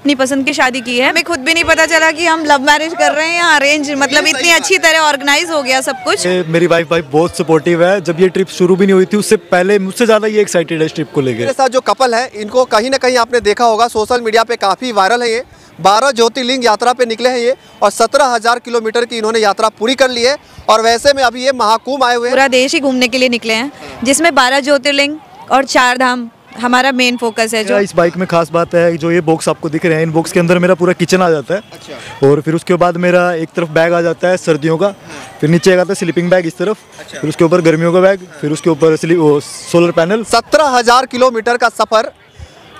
अपनी पसंद की शादी की है। हमें खुद भी नहीं पता चला कि हम लव मैरिज कर रहे हैं या अरेंज, मतलब इतनी अच्छी तरह ऑर्गेनाइज हो गया सब कुछ। मेरी वाइफ बहुत सपोर्टिव है। जब ये ट्रिप शुरू भी नहीं हुई थी उससे पहले मुझसे ज़्यादा ये एक्साइटेड है इस ट्रिप को लेकर। मेरे साथ जो कपल है इनको कहीं ना कहीं आपने देखा होगा, सोशल मीडिया पे काफ़ी वायरल है। ये 12 ज्योतिर्लिंग यात्रा पे निकले हैं ये, और 17,000 किलोमीटर की इन्होंने यात्रा पूरी कर ली है। और वैसे में अभी ये महाकुंभ आए हुए हैं, पूरा देश ही घूमने के लिए निकले हैं, जिसमें 12 ज्योतिर्लिंग और 4 धाम हमारा मेन फोकस है। जो इस बाइक में खास बात है, जो ये बॉक्स आपको दिख रहे हैं, इन बॉक्स के अंदर मेरा पूरा किचन आ जाता है। अच्छा। और फिर उसके बाद मेरा एक तरफ बैग आ जाता है सर्दियों का, फिर नीचे आता है स्लीपिंग बैग इस तरफ। अच्छा। फिर उसके ऊपर गर्मियों का बैग, फिर उसके ऊपर सोलर पैनल। 17,000 किलोमीटर का सफर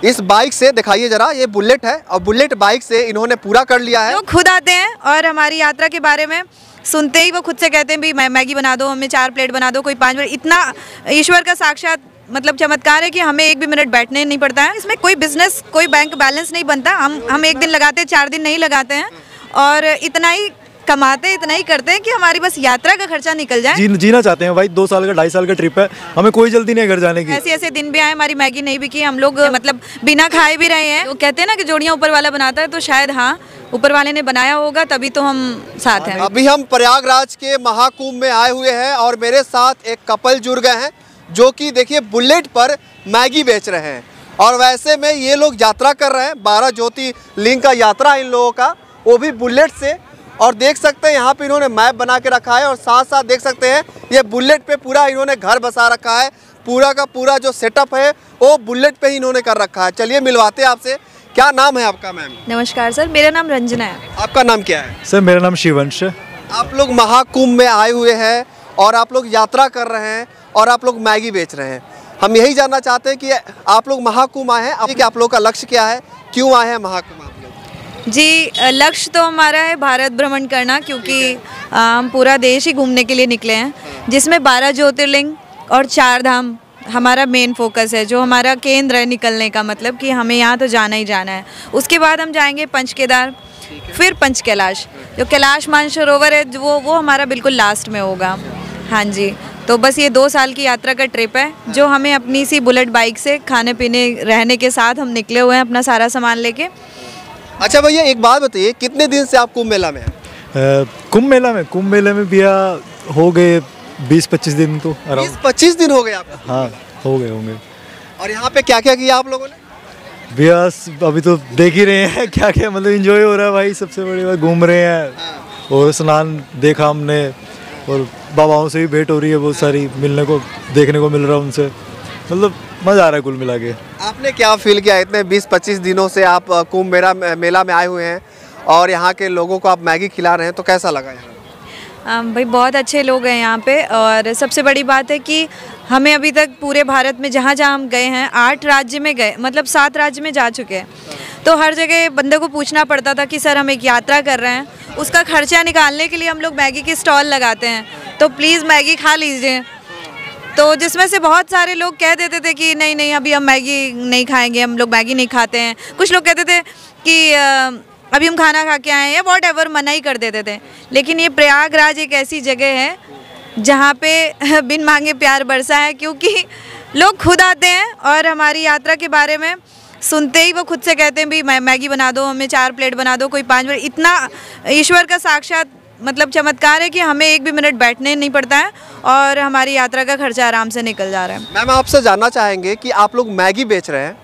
इस बाइक से दिखाइए जरा। ये बुलेट है और बुलेट बाइक से इन्होंने पूरा कर लिया है। लोग खुद आते हैं और हमारी यात्रा के बारे में सुनते ही वो खुद से कहते हैं भी मैगी बना दो, हमें 4 प्लेट बना दो, कोई 5 प्लेट। इतना ईश्वर का साक्षात मतलब चमत्कार है कि हमें एक भी मिनट बैठने नहीं पड़ता है। इसमें कोई बिजनेस, कोई बैंक बैलेंस नहीं बनता। हम एक दिन लगाते हैं, 4 दिन नहीं लगाते हैं, और इतना ही कमाते हैं, इतना ही करते हैं कि हमारी बस यात्रा का खर्चा निकल जाए। जीना चाहते हैं भाई। 2 साल का 2.5 साल का ट्रिप है, हमें कोई जल्दी नहीं है घर जाने की। ऐसे दिन भी आए, हमारी मैगी नहीं बिकी, हम लोग मतलब बिना खाए भी रहे हैं। वो कहते हैं ना कि जोड़ियां ऊपर वाला बनाता है, तो शायद हाँ ऊपर वाले ने बनाया होगा, तभी तो हम साथ हैं। अभी हम प्रयागराज के महाकुंभ में आए हुए हैं और मेरे साथ एक कपल जुड़ गए हैं जो कि देखिए बुलेट पर मैगी बेच रहे हैं। और वैसे में ये लोग यात्रा कर रहे हैं, 12 ज्योतिर्लिंग का यात्रा इन लोगों का, वो भी बुलेट से। और देख सकते हैं यहाँ पे इन्होंने मैप बना के रखा है, और साथ साथ देख सकते हैं ये बुलेट पे पूरा इन्होंने घर बसा रखा है। पूरा का पूरा जो सेटअप है वो बुलेट पे ही इन्होंने कर रखा है। चलिए मिलवाते हैं आपसे। क्या नाम है आपका मैम? नमस्कार सर, मेरा नाम रंजना है। आपका नाम क्या है? सर मेरा नाम शिवंश है। आप लोग महाकुंभ में आए हुए हैं और आप लोग यात्रा कर रहे हैं और आप लोग मैगी बेच रहे हैं। हम यही जानना चाहते हैं कि आप लोग महाकुंभ आए हैं, आप लोग का लक्ष्य क्या है, क्यों आए हैं महाकुंभ आप लोग? जी, लक्ष्य तो हमारा है भारत भ्रमण करना, क्योंकि हम पूरा देश ही घूमने के लिए निकले हैं, जिसमें 12 ज्योतिर्लिंग और 4 धाम हमारा मेन फोकस है, जो हमारा केंद्र है निकलने का, मतलब कि हमें यहाँ तो जाना ही जाना है। उसके बाद हम जाएंगे पंच केदार, फिर पंच कैलाश। जो कैलाश मानसरोवर है वो हमारा बिल्कुल लास्ट में होगा। हाँ जी, तो बस ये 2 साल की यात्रा का ट्रिप है, जो हमें अपनी सी बुलेट बाइक से खाने पीने रहने के साथ हम निकले हुए हैं, अपना सारा सामान लेके। अच्छा भैया, एक बात बताइए, कितने दिन से आप कुंभ मेला में हैं? कुंभ मेले में भैया हो गए 20-25 दिन तो। 20-25 दिन हो गए आपको? हाँ हो गए होंगे। और यहाँ पे क्या क्या किया आप लोगों ने? भैया अभी तो देख ही रहे हैं क्या क्या, मतलब एंजॉय हो रहा है भाई। सबसे बड़ी बात, घूम रहे हैं और स्नान देखा हमने, और बाबाओं से भी भेंट हो रही है बहुत सारी, मिलने को देखने को मिल रहा है उनसे, मतलब मज़ा आ रहा है कुल मिला के। आपने क्या फील किया? इतने 20-25 दिनों से आप कुंभ मेला में आए हुए हैं और यहाँ के लोगों को आप मैगी खिला रहे हैं, तो कैसा लगा यहाँ? भाई बहुत अच्छे लोग हैं यहाँ पे, और सबसे बड़ी बात है कि हमें अभी तक पूरे भारत में जहाँ जहाँ हम गए हैं, 8 राज्य में गए, मतलब 7 राज्य में जा चुके हैं। तो हर जगह बंदे को पूछना पड़ता था कि सर हम एक यात्रा कर रहे हैं, उसका खर्चा निकालने के लिए हम लोग मैगी की स्टॉल लगाते हैं, तो प्लीज़ मैगी खा लीजिए। तो जिसमें से बहुत सारे लोग कह देते थे कि नहीं नहीं अभी हम मैगी नहीं खाएंगे, हम लोग मैगी नहीं खाते हैं। कुछ लोग कहते थे कि अभी हम खाना खा के आए हैं, या वॉट एवर, मना ही कर देते थे। लेकिन ये प्रयागराज एक ऐसी जगह है जहाँ पे बिन मांगे प्यार बरसा है, क्योंकि लोग खुद आते हैं और हमारी यात्रा के बारे में सुनते ही वो खुद से कहते हैं भी मैगी बना दो, हमें 4 प्लेट बना दो, कोई 5 प्लेट। इतना ईश्वर का साक्षात मतलब चमत्कार है कि हमें एक भी मिनट बैठने नहीं पड़ता है, और हमारी यात्रा का खर्चा आराम से निकल जा रहा है। मैम आपसे जानना चाहेंगे कि आप लोग मैगी बेच रहे हैं,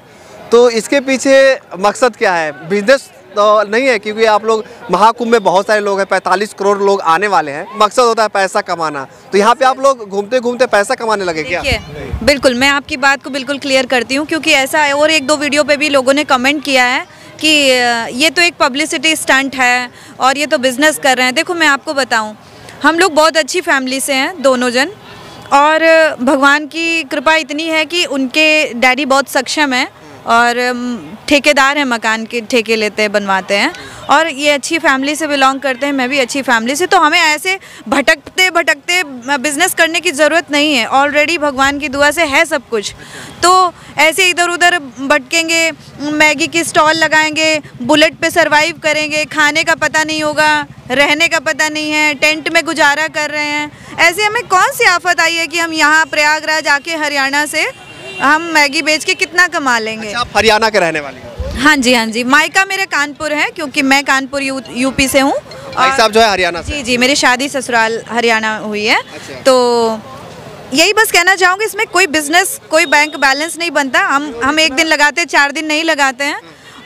तो इसके पीछे मकसद क्या है? बिजनेस तो नहीं है, क्योंकि आप लोग महाकुंभ में बहुत सारे लोग हैं, 45 करोड़ लोग आने वाले हैं, मकसद होता है पैसा कमाना। तो यहाँ पे आप लोग घूमते घूमते पैसा कमाने लगे क्या? बिल्कुल, मैं आपकी बात को बिल्कुल क्लियर करती हूँ, क्योंकि ऐसा है, और 1-2 वीडियो पे भी लोगों ने कमेंट किया है कि ये तो एक पब्लिसिटी स्टंट है और ये तो बिज़नेस कर रहे हैं। देखो मैं आपको बताऊं, हम लोग बहुत अच्छी फैमिली से हैं दोनों जन, और भगवान की कृपा इतनी है कि उनके डैडी बहुत सक्षम हैं और ठेकेदार हैं, मकान के ठेके लेते हैं, बनवाते हैं, और ये अच्छी फैमिली से बिलोंग करते हैं, मैं भी अच्छी फैमिली से। तो हमें ऐसे भटकते भटकते बिज़नेस करने की ज़रूरत नहीं है, ऑलरेडी भगवान की दुआ से है सब कुछ। तो ऐसे इधर उधर भटकेंगे, मैगी की स्टॉल लगाएंगे, बुलेट पे सरवाइव करेंगे, खाने का पता नहीं होगा, रहने का पता नहीं है, टेंट में गुजारा कर रहे हैं। ऐसे हमें कौन सी आफत आई है कि हम यहाँ प्रयागराज आके हरियाणा से हम मैगी बेच के कितना कमा लेंगे। अच्छा, आप हरियाणा के रहने वाले हैं? हाँ जी, हाँ जी, मायका मेरे कानपुर है, क्योंकि मैं कानपुर यूपी से हूँ। भाई साहब जो है हरियाणा से। जी जी, मेरी शादी ससुराल हरियाणा हुई है। अच्छा। तो यही बस कहना चाहूँगी, इसमें कोई बिजनेस, कोई बैंक बैलेंस नहीं बनता। हम एक दिन लगाते हैं, 4 दिन नहीं लगाते हैं,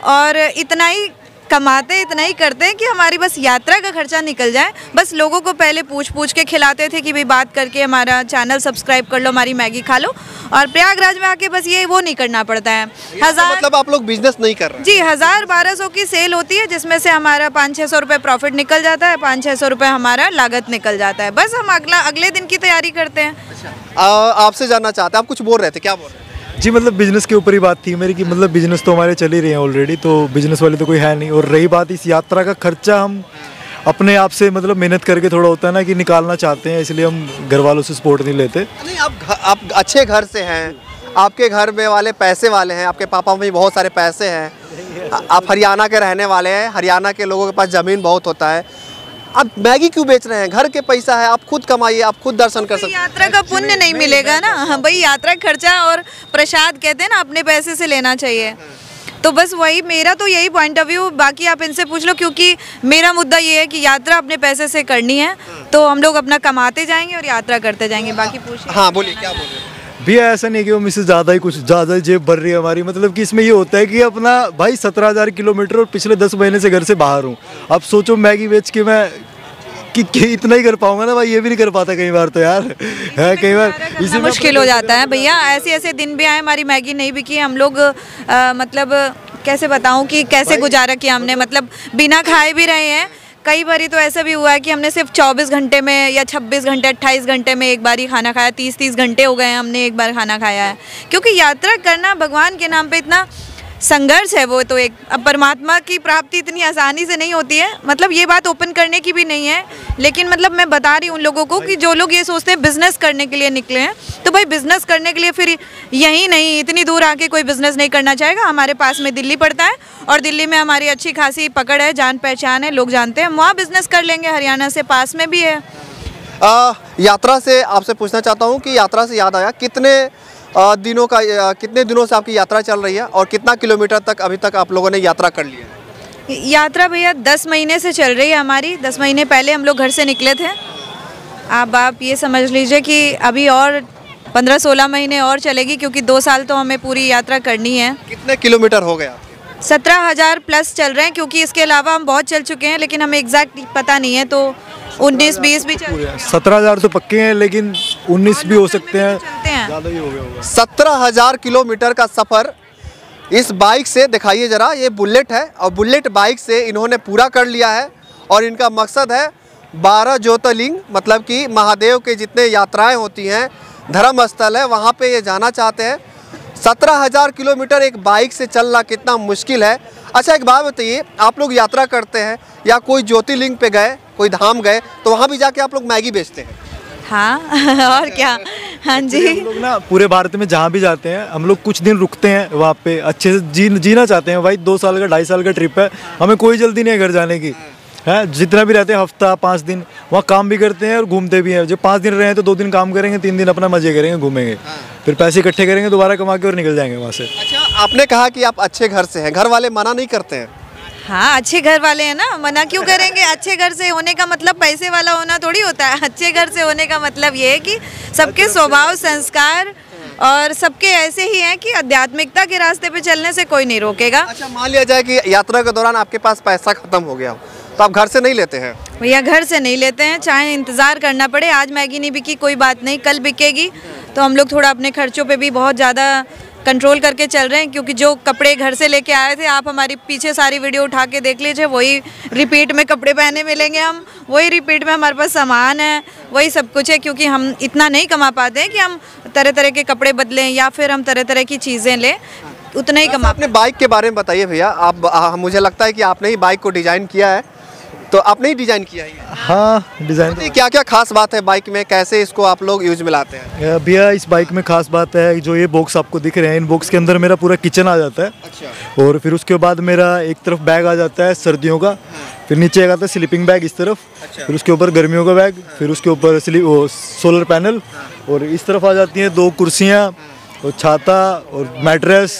और इतना ही कमाते, इतना ही करते हैं कि हमारी बस यात्रा का खर्चा निकल जाए। बस लोगों को पहले पूछ के खिलाते थे कि भाई बात करके हमारा चैनल सब्सक्राइब कर लो, हमारी मैगी खा लो, और प्रयागराज में आके बस ये वो नहीं करना पड़ता है। मतलब आप लोग बिजनेस नहीं कर रहे? जी, 1000-1200 की सेल होती है, जिसमें से हमारा 500-600 रुपये प्रॉफिट निकल जाता है, 500-600 रुपये हमारा लागत निकल जाता है। बस हम अगले दिन की तैयारी करते हैं। आपसे जानना चाहते हैं, आप कुछ बोल रहे थे, क्या बोल रहे थे? जी मतलब बिजनेस के ऊपर ही बात थी मेरी कि मतलब बिजनेस तो हमारे चल ही रहे हैं ऑलरेडी, तो बिजनेस वाले तो कोई है नहीं। और रही बात इस यात्रा का खर्चा, हम अपने आप से मतलब मेहनत करके थोड़ा होता है ना कि निकालना चाहते हैं, इसलिए हम घर वालों से सपोर्ट नहीं लेते। नहीं, आप अच्छे घर से हैं, आपके घर में वाले पैसे वाले हैं, आपके पापा में बहुत सारे पैसे हैं, आप हरियाणा के रहने वाले हैं, हरियाणा के लोगों के पास ज़मीन बहुत होता है, आप मैगी क्यों बेच रहे हैं? घर के पैसा है, आप खुद कमाइए, आप खुद दर्शन कर सकते हैं। यात्रा का पुण्य नहीं मिलेगा ना। हाँ भाई, यात्रा खर्चा और प्रसाद कहते हैं ना, अपने पैसे से लेना चाहिए। तो बस वही मेरा तो यही पॉइंट ऑफ व्यू, बाकी आप इनसे पूछ लो, क्योंकि मेरा मुद्दा ये है कि यात्रा अपने पैसे से करनी है, तो हम लोग अपना कमाते जाएंगे और यात्रा करते जाएंगे। बाकी पूछिए। हाँ बोलिए, क्या बोल रहे हैं? भैया ऐसा नहीं कि वो मुझसे ज़्यादा ही कुछ ज़्यादा जेब भर रही है हमारी, मतलब कि इसमें ये होता है कि अपना भाई 17,000 किलोमीटर और पिछले 10 महीने से घर से बाहर हूँ। अब सोचो मैगी बेच के मैं कि इतना ही कर पाऊंगा ना भाई, ये भी नहीं कर पाता कई बार तो यार है, कई बार इसमें मुश्किल हो जाता है भैया। ऐसे दिन भी आए, हमारी मैगी नहीं बिकी, हम लोग मतलब कैसे बताऊं कि कैसे गुजारा किया हमने, मतलब बिना खाए भी रहे हैं। कई बारी तो ऐसा भी हुआ है कि हमने सिर्फ 24 घंटे में या 26 घंटे 28 घंटे में एक बार ही खाना खाया, 30 घंटे हो गए हैं हमने एक बार खाना खाया है। क्योंकि यात्रा करना भगवान के नाम पे इतना संघर्ष है, वो तो एक, अब परमात्मा की प्राप्ति इतनी आसानी से नहीं होती है। मतलब ये बात ओपन करने की भी नहीं है, लेकिन मतलब मैं बता रही हूँ उन लोगों को कि जो लोग ये सोचते हैं बिजनेस करने के लिए निकले हैं, तो भाई बिजनेस करने के लिए फिर यहीं नहीं, इतनी दूर आके कोई बिजनेस नहीं करना चाहेगा। हमारे पास में दिल्ली पड़ता है, और दिल्ली में हमारी अच्छी खासी पकड़ है, जान पहचान है, लोग जानते हैं, हम वहाँ बिजनेस कर लेंगे। हरियाणा से पास में भी है। यात्रा से आपसे पूछना चाहता हूँ कि यात्रा से याद आया, कितने दिनों से आपकी यात्रा चल रही है और कितना किलोमीटर तक अभी तक आप लोगों ने यात्रा कर ली है? यात्रा भैया 10 महीने से चल रही है हमारी। 10 महीने पहले हम लोग घर से निकले थे। अब आप ये समझ लीजिए कि अभी और 15-16 महीने और चलेगी, क्योंकि 2 साल तो हमें पूरी यात्रा करनी है। कितने किलोमीटर हो गया? 17,000 प्लस चल रहे हैं, क्योंकि इसके अलावा हम बहुत चल चुके हैं, लेकिन हमें एग्जैक्ट पता नहीं है, तो 19-20 भी चल रहे हैं। 17,000 तो पक्के हैं, लेकिन 19 भी हो सकते हैं, ज़्यादा ही हो गया होगा। 17,000 किलोमीटर का सफ़र इस बाइक से दिखाइए जरा। ये बुलेट है, और बुलेट बाइक से इन्होंने पूरा कर लिया है, और इनका मकसद है 12 ज्योतिर्लिंग, मतलब कि महादेव के जितने यात्राएं होती हैं, धर्म स्थल है, वहाँ पे ये जाना चाहते हैं। 17,000 किलोमीटर एक बाइक से चलना कितना मुश्किल है। अच्छा एक बात बताइए, आप लोग यात्रा करते हैं या कोई ज्योतिर्लिंग पे गए, कोई धाम गए, तो वहाँ भी जाके आप लोग मैगी बेचते हैं? हाँ और क्या। हाँ जी, हम लोग ना पूरे भारत में जहाँ भी जाते हैं, हम लोग कुछ दिन रुकते हैं वहाँ पे, अच्छे से जीना चाहते हैं भाई। 2 साल का 2.5 साल का ट्रिप है, हमें कोई जल्दी नहीं है घर जाने की, है। जितना भी रहते हैं हफ्ता 5 दिन वहाँ काम भी करते हैं और घूमते भी हैं। जब 5 दिन रहे हैं तो 2 दिन काम करेंगे, 3 दिन अपना मजे करेंगे, घूमेंगे, फिर पैसे इकट्ठे करेंगे, दोबारा कमा के और निकल जाएंगे वहाँ से। अच्छा, आपने कहा कि आप अच्छे घर से हैं, घर वाले मना नहीं करते हैं? हाँ अच्छे घर वाले हैं ना, मना क्यों करेंगे। अच्छे घर से होने का मतलब पैसे वाला होना थोड़ी होता है। अच्छे घर से होने का मतलब ये है कि सबके स्वभाव, संस्कार और सबके ऐसे ही हैं कि आध्यात्मिकता के रास्ते पे चलने से कोई नहीं रोकेगा। अच्छा मान लिया जाए कि यात्रा के दौरान आपके पास पैसा खत्म हो गया हो, तो आप घर से नहीं लेते हैं? भैया घर से नहीं लेते हैं, चाहे इंतज़ार करना पड़े। आज मैगी नहीं बिकी कोई बात नहीं, कल बिकेगी। तो हम लोग थोड़ा अपने खर्चों पे भी बहुत ज़्यादा कंट्रोल करके चल रहे हैं, क्योंकि जो कपड़े घर से लेके आए थे, आप हमारी पीछे सारी वीडियो उठा के देख लीजिए, वही रिपीट में कपड़े पहने मिलेंगे हम, वही रिपीट में हमारे पास सामान है, वही सब कुछ है। क्योंकि हम इतना नहीं कमा पाते हैं कि हम तरह तरह के कपड़े बदलें या फिर हम तरह तरह की चीज़ें लें, उतना ही कमा। अपने बाइक के बारे में बताइए भैया। आप मुझे लगता है कि आपने ही बाइक को डिज़ाइन किया है, तो आपने ही डिज़ाइन किया है? हाँ डिज़ाइन। तो क्या क्या खास बात है बाइक में, कैसे इसको आप लोग यूज में लाते हैं? भैया इस बाइक में खास बात है, जो ये बॉक्स आपको दिख रहे हैं, इन बॉक्स के अंदर मेरा पूरा किचन आ जाता है। अच्छा। और फिर उसके बाद मेरा एक तरफ बैग आ जाता है सर्दियों का, फिर नीचे आता है स्लीपिंग बैग इस तरफ, फिर उसके ऊपर गर्मियों का बैग, फिर उसके ऊपर सोलर पैनल, और इस तरफ आ जाती हैं 2 कुर्सियाँ, और छाता और मैट्रेस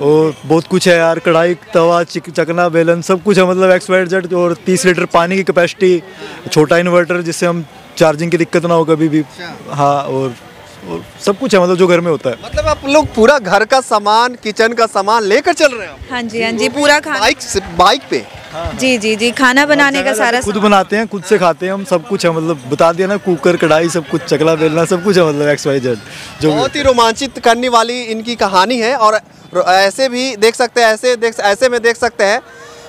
और बहुत कुछ है यार, कढ़ाई तवा चकना बेलन सब कुछ है, मतलब XYZ। और 30 लीटर पानी की कैपेसिटी, छोटा इन्वर्टर जिससे हम चार्जिंग की दिक्कत ना हो कभी भी। हाँ, और सब कुछ है मतलब जो घर में होता है। मतलब आप लोग पूरा घर का सामान, किचन का सामान लेकर चल रहे हैं? हाँ जी, पूरा खाना बाइक पे? जी, खाना बनाने का सारा खुद बनाते हैं, खुद से खाते हैं हम, सब कुछ है, मतलब बता दिया ना, कुकर कढ़ाई सब कुछ, चकला बेलना सब कुछ है, मतलब XYZ। जो बहुत ही रोमांचित करने वाली इनकी कहानी है। और ऐसे भी देख सकते हैं, ऐसे में देख सकते हैं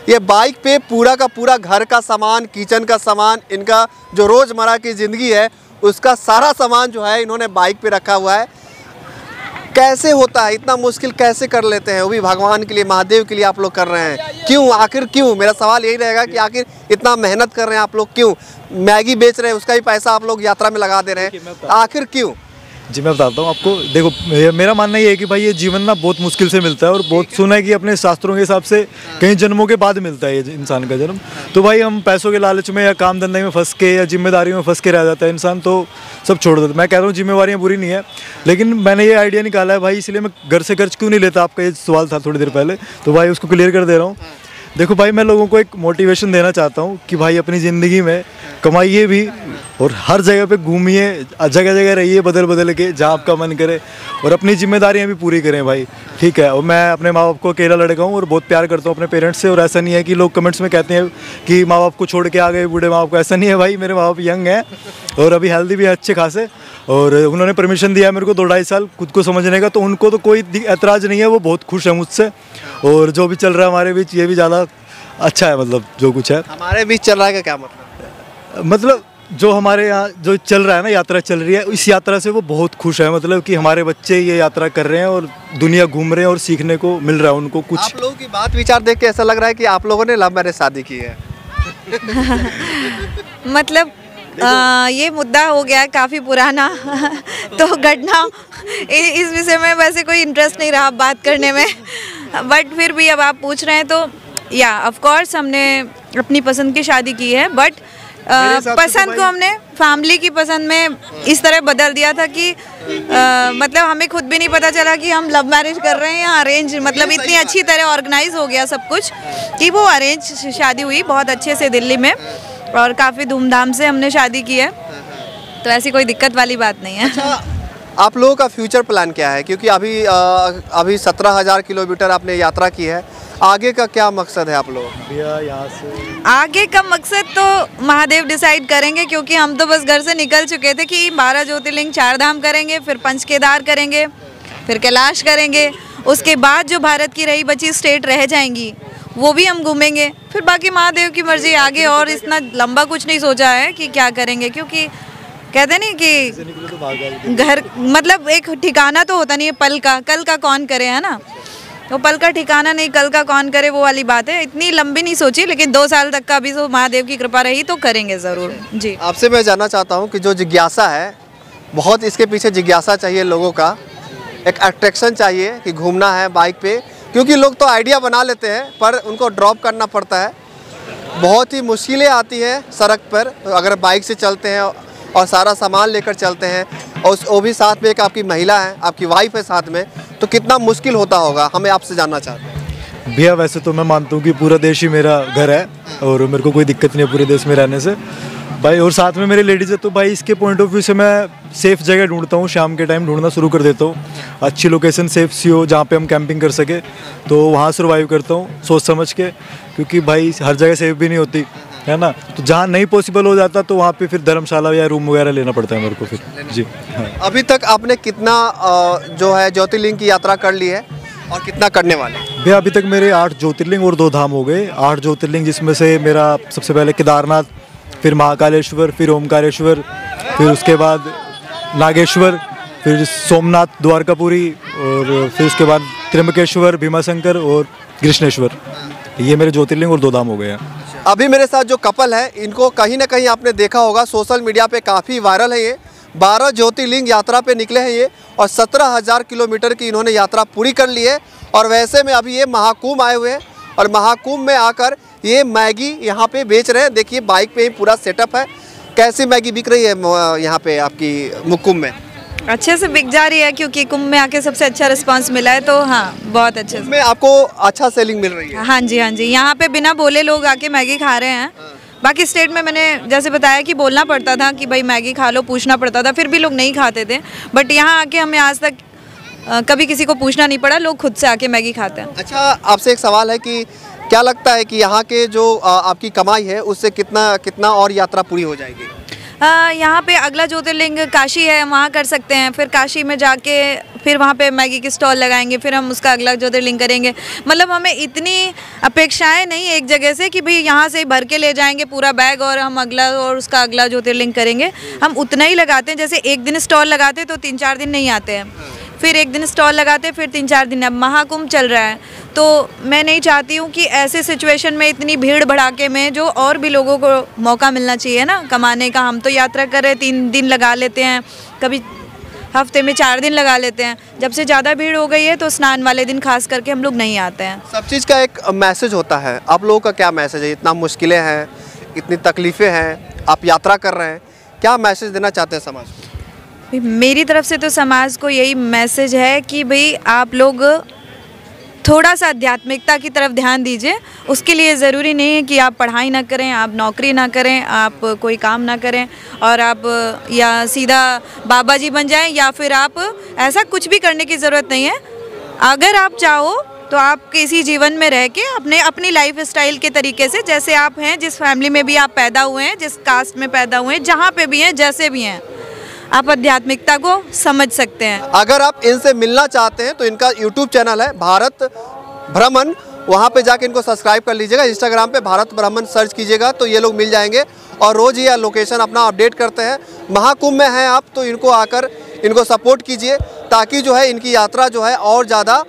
ये बाइक पे पूरा का पूरा घर का सामान, किचन का सामान, इनका जो रोज़मर्रा की ज़िंदगी है उसका सारा सामान जो है इन्होंने बाइक पे रखा हुआ है। कैसे होता है, इतना मुश्किल कैसे कर लेते हैं, वो भी भगवान के लिए, महादेव के लिए आप लोग कर रहे हैं? क्यों, आखिर क्यों? मेरा सवाल यही रहेगा कि आखिर इतना मेहनत कर रहे हैं आप लोग क्यों? मैगी बेच रहे हैं, उसका भी पैसा आप लोग यात्रा में लगा दे रहे हैं, आखिर क्यों? जी मैं बताता हूँ आपको। देखो मेरा मानना ये है कि भाई ये जीवन ना बहुत मुश्किल से मिलता है, और बहुत सुना है कि अपने शास्त्रों के हिसाब से कई जन्मों के बाद मिलता है ये इंसान का जन्म। तो भाई हम पैसों के लालच में या काम धंधे में फंस के या जिम्मेदारियों में फंस के रह जाता है इंसान, तो सब छोड़ देता है। मैं कह रहा हूँ जिम्मेवारियाँ बुरी नहीं है, लेकिन मैंने ये आइडिया निकाला है भाई, इसलिए मैं घर से खर्च क्यों नहीं लेता, आपका ये सवाल था थोड़ी देर पहले, तो भाई उसको क्लियर कर दे रहा हूँ। देखो भाई, मैं लोगों को एक मोटिवेशन देना चाहता हूँ कि भाई अपनी ज़िंदगी में कमाइए भी, और हर जगह पे घूमिए, जगह जगह रहिए बदल बदल के जहाँ आपका मन करे, और अपनी जिम्मेदारियाँ भी पूरी करें भाई, ठीक है। और मैं अपने माँ बाप को अकेला लड़का हूँ और बहुत प्यार करता हूँ अपने पेरेंट्स से। और ऐसा नहीं है कि लोग कमेंट्स में कहते हैं कि माँ बाप को छोड़ के आ गए बूढ़े माँ बाप को, ऐसा नहीं है भाई। मेरे माँ बाप यंग हैं और अभी हेल्दी भी है अच्छे खासे, और उन्होंने परमिशन दिया मेरे को 2-2.5 साल खुद को समझने का, तो उनको तो कोई एतराज़ नहीं है, वो बहुत खुश है मुझसे। और जो भी चल रहा है हमारे बीच ये भी ज़्यादा अच्छा है, मतलब जो कुछ है हमारे बीच चल रहा है क्या मतलब जो हमारे यहाँ जो चल रहा है ना, यात्रा चल रही है, इस यात्रा से वो बहुत खुश है, मतलब कि हमारे बच्चे ये यात्रा कर रहे हैं और दुनिया घूम रहे हैं और सीखने को मिल रहा है उनको कुछ। आप लोगों की बात विचार देख के ऐसा लग रहा है कि आप लोगों ने लव मैरिज शादी की है। मतलब ये मुद्दा हो गया है काफ़ी पुराना तो घटना इस विषय में वैसे कोई इंटरेस्ट नहीं रहा बात करने में, बट फिर भी अब आप पूछ रहे हैं तो या ऑफ कोर्स हमने अपनी पसंद की शादी की है, बट पसंद को हमने फैमिली की पसंद में इस तरह बदल दिया था कि मतलब हमें खुद भी नहीं पता चला कि हम लव मैरिज कर रहे हैं या अरेंज, मतलब इतनी अच्छी तरह ऑर्गेनाइज हो गया सब कुछ कि वो अरेंज शादी हुई बहुत अच्छे से दिल्ली में, और काफ़ी धूमधाम से हमने शादी की है, तो ऐसी कोई दिक्कत वाली बात नहीं है। अच्छा, आप लोगों का फ्यूचर प्लान क्या है? क्योंकि अभी 17,000 किलोमीटर आपने यात्रा की है, आगे का क्या मकसद है आप लोगों का? यहाँ से आगे का मकसद तो महादेव डिसाइड करेंगे, क्योंकि हम तो बस घर से निकल चुके थे कि 12 ज्योतिर्लिंग 4 धाम करेंगे, फिर पंच केदार करेंगे, फिर कैलाश करेंगे, उसके बाद जो भारत की रही बची स्टेट रह जाएंगी वो भी हम घूमेंगे, फिर बाकी महादेव की मर्जी आगे। और इतना लंबा कुछ नहीं सोचा है कि क्या करेंगे, क्योंकि कहते नहीं कि घर मतलब एक ठिकाना तो होता नहीं है पल का, कल का कौन करे, है ना, तो पल का ठिकाना नहीं, कल का कौन करे, वो वाली बात है। इतनी लंबी नहीं सोची, लेकिन 2 साल तक का अभी तो महादेव की कृपा रही तो करेंगे ज़रूर। जी, आपसे मैं जानना चाहता हूँ कि जो जिज्ञासा है, बहुत इसके पीछे जिज्ञासा चाहिए लोगों का, एक अट्रैक्शन चाहिए कि घूमना है बाइक पे, क्योंकि लोग तो आइडिया बना लेते हैं पर उनको ड्रॉप करना पड़ता है, बहुत ही मुश्किलें आती हैं सड़क पर अगर बाइक से चलते हैं और सारा सामान लेकर चलते हैं, और वो भी साथ में एक आपकी महिला है, आपकी वाइफ है साथ में, तो कितना मुश्किल होता होगा, हमें आपसे जानना चाहते हैं। भैया वैसे तो मैं मानता हूँ कि पूरा देश ही मेरा घर है और मेरे को कोई दिक्कत नहीं है पूरे देश में रहने से भाई, और साथ में मेरी लेडीज़ है, तो भाई इसके पॉइंट ऑफ व्यू से मैं सेफ़ जगह ढूंढता हूँ, शाम के टाइम ढूंढना शुरू कर देता हूँ, अच्छी लोकेशन सेफ सी हो जहाँ पे हम कैंपिंग कर सके, तो वहाँ सर्वाइव करता हूँ सोच समझ के, क्योंकि भाई हर जगह सेफ भी नहीं होती है ना, तो जहाँ नहीं पॉसिबल हो जाता तो वहाँ पे फिर धर्मशाला या रूम वगैरह लेना पड़ता है मेरे को फिर। जी हाँ। अभी तक आपने कितना जो है ज्योतिर्लिंग की यात्रा कर ली है और कितना करने वाले? भैया अभी तक मेरे 8 ज्योतिर्लिंग और 2 धाम हो गए। 8 ज्योतिर्लिंग जिसमें से मेरा सबसे पहले केदारनाथ, फिर महाकालेश्वर, फिर ओमकारेश्वर, फिर उसके बाद नागेश्वर, फिर सोमनाथ द्वारकापुरी, और फिर उसके बाद त्र्यंबकेश्वर, भीमाशंकर और कृष्णेश्वर। ये मेरे ज्योतिर्लिंग और 2 धाम हो गए हैं। अभी मेरे साथ जो कपल है, इनको कहीं ना कहीं आपने देखा होगा, सोशल मीडिया पे काफ़ी वायरल है ये, 12 ज्योतिर्लिंग यात्रा पे निकले हैं ये, और 17,000 किलोमीटर की इन्होंने यात्रा पूरी कर ली है। और वैसे में अभी ये महाकुंभ आए हुए हैं, और महाकुंभ में आकर ये मैगी यहाँ पे बेच रहे हैं। देखिए बाइक पे ही पूरा सेटअप है। कैसी मैगी बिक रही है यहाँ पे आपकी मुकुंभ में? अच्छे से बिक जा रही है क्योंकि कुंभ में आके सबसे अच्छा रिस्पांस मिला है, तो हाँ बहुत अच्छे से। में आपको अच्छा सेलिंग मिल रही है? हाँ जी, हाँ जी, यहाँ पे बिना बोले लोग आके मैगी खा रहे हैं। बाकी स्टेट में मैंने जैसे बताया कि बोलना पड़ता था कि भाई मैगी खा लो, पूछना पड़ता था, फिर भी लोग नहीं खाते थे। बट यहाँ आके हमें आज तक कभी किसी को पूछना नहीं पड़ा, लोग खुद से आके मैगी खाते हैं। अच्छा, आपसे एक सवाल है कि क्या लगता है कि यहाँ के जो आपकी कमाई है उससे कितना और यात्रा पूरी हो जाएगी? यहाँ पे अगला ज्योतिर्लिंग काशी है, वहाँ कर सकते हैं। फिर काशी में जाके फिर वहाँ पे मैगी की स्टॉल लगाएंगे, फिर हम उसका अगला ज्योतिर्लिंग करेंगे। मतलब हमें इतनी अपेक्षाएं नहीं एक जगह से कि भाई यहाँ से भर के ले जाएंगे पूरा बैग और हम अगला और उसका अगला ज्योतिर्लिंग करेंगे। हम उतना ही लगाते हैं, जैसे एक दिन स्टॉल लगाते तो 3-4 दिन नहीं आते हैं, फिर एक दिन स्टॉल लगाते फिर 3-4 दिन। अब महाकुंभ चल रहा है तो मैं नहीं चाहती हूँ कि ऐसे सिचुएशन में इतनी भीड़ भड़ाके में जो और भी लोगों को मौका मिलना चाहिए ना कमाने का। हम तो यात्रा कर रहे 3 दिन लगा लेते हैं, कभी हफ्ते में 4 दिन लगा लेते हैं। जब से ज़्यादा भीड़ हो गई है तो स्नान वाले दिन खास करके हम लोग नहीं आते हैं। सब चीज़ का एक मैसेज होता है, आप लोगों का क्या मैसेज है? इतना मुश्किलें हैं, इतनी तकलीफ़ें हैं, आप यात्रा कर रहे हैं, क्या मैसेज देना चाहते हैं समाज को? मेरी तरफ से तो समाज को यही मैसेज है कि भाई आप लोग थोड़ा सा आध्यात्मिकता की तरफ ध्यान दीजिए। उसके लिए ज़रूरी नहीं है कि आप पढ़ाई ना करें, आप नौकरी ना करें, आप कोई काम ना करें और आप या सीधा बाबा जी बन जाएं, या फिर आप ऐसा कुछ भी करने की ज़रूरत नहीं है। अगर आप चाहो तो आप किसी जीवन में रह के अपनी लाइफ स्टाइल के तरीके से, जैसे आप हैं, जिस फैमिली में भी आप पैदा हुए हैं, जिस कास्ट में पैदा हुए हैं, जहाँ पे भी हैं, जैसे भी हैं, आप आध्यात्मिकता को समझ सकते हैं। अगर आप इनसे मिलना चाहते हैं तो इनका यूट्यूब चैनल है भारत भ्रमण, वहाँ पे जाके इनको सब्सक्राइब कर लीजिएगा। इंस्टाग्राम पे भारत भ्रमण सर्च कीजिएगा तो ये लोग मिल जाएंगे और रोज़ ये लोकेशन अपना अपडेट करते हैं। महाकुंभ में हैं आप तो इनको आकर इनको सपोर्ट कीजिए ताकि जो है इनकी यात्रा जो है और ज़्यादा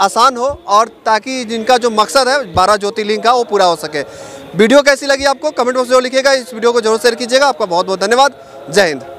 आसान हो और ताकि जिनका जो मकसद है 12 ज्योतिर्लिंग का वो पूरा हो सके। वीडियो कैसी लगी आपको कमेंट बॉक्स में जरूर लिखिएगा। इस वीडियो को जरूर शेयर कीजिएगा। आपका बहुत बहुत धन्यवाद। जय हिंद।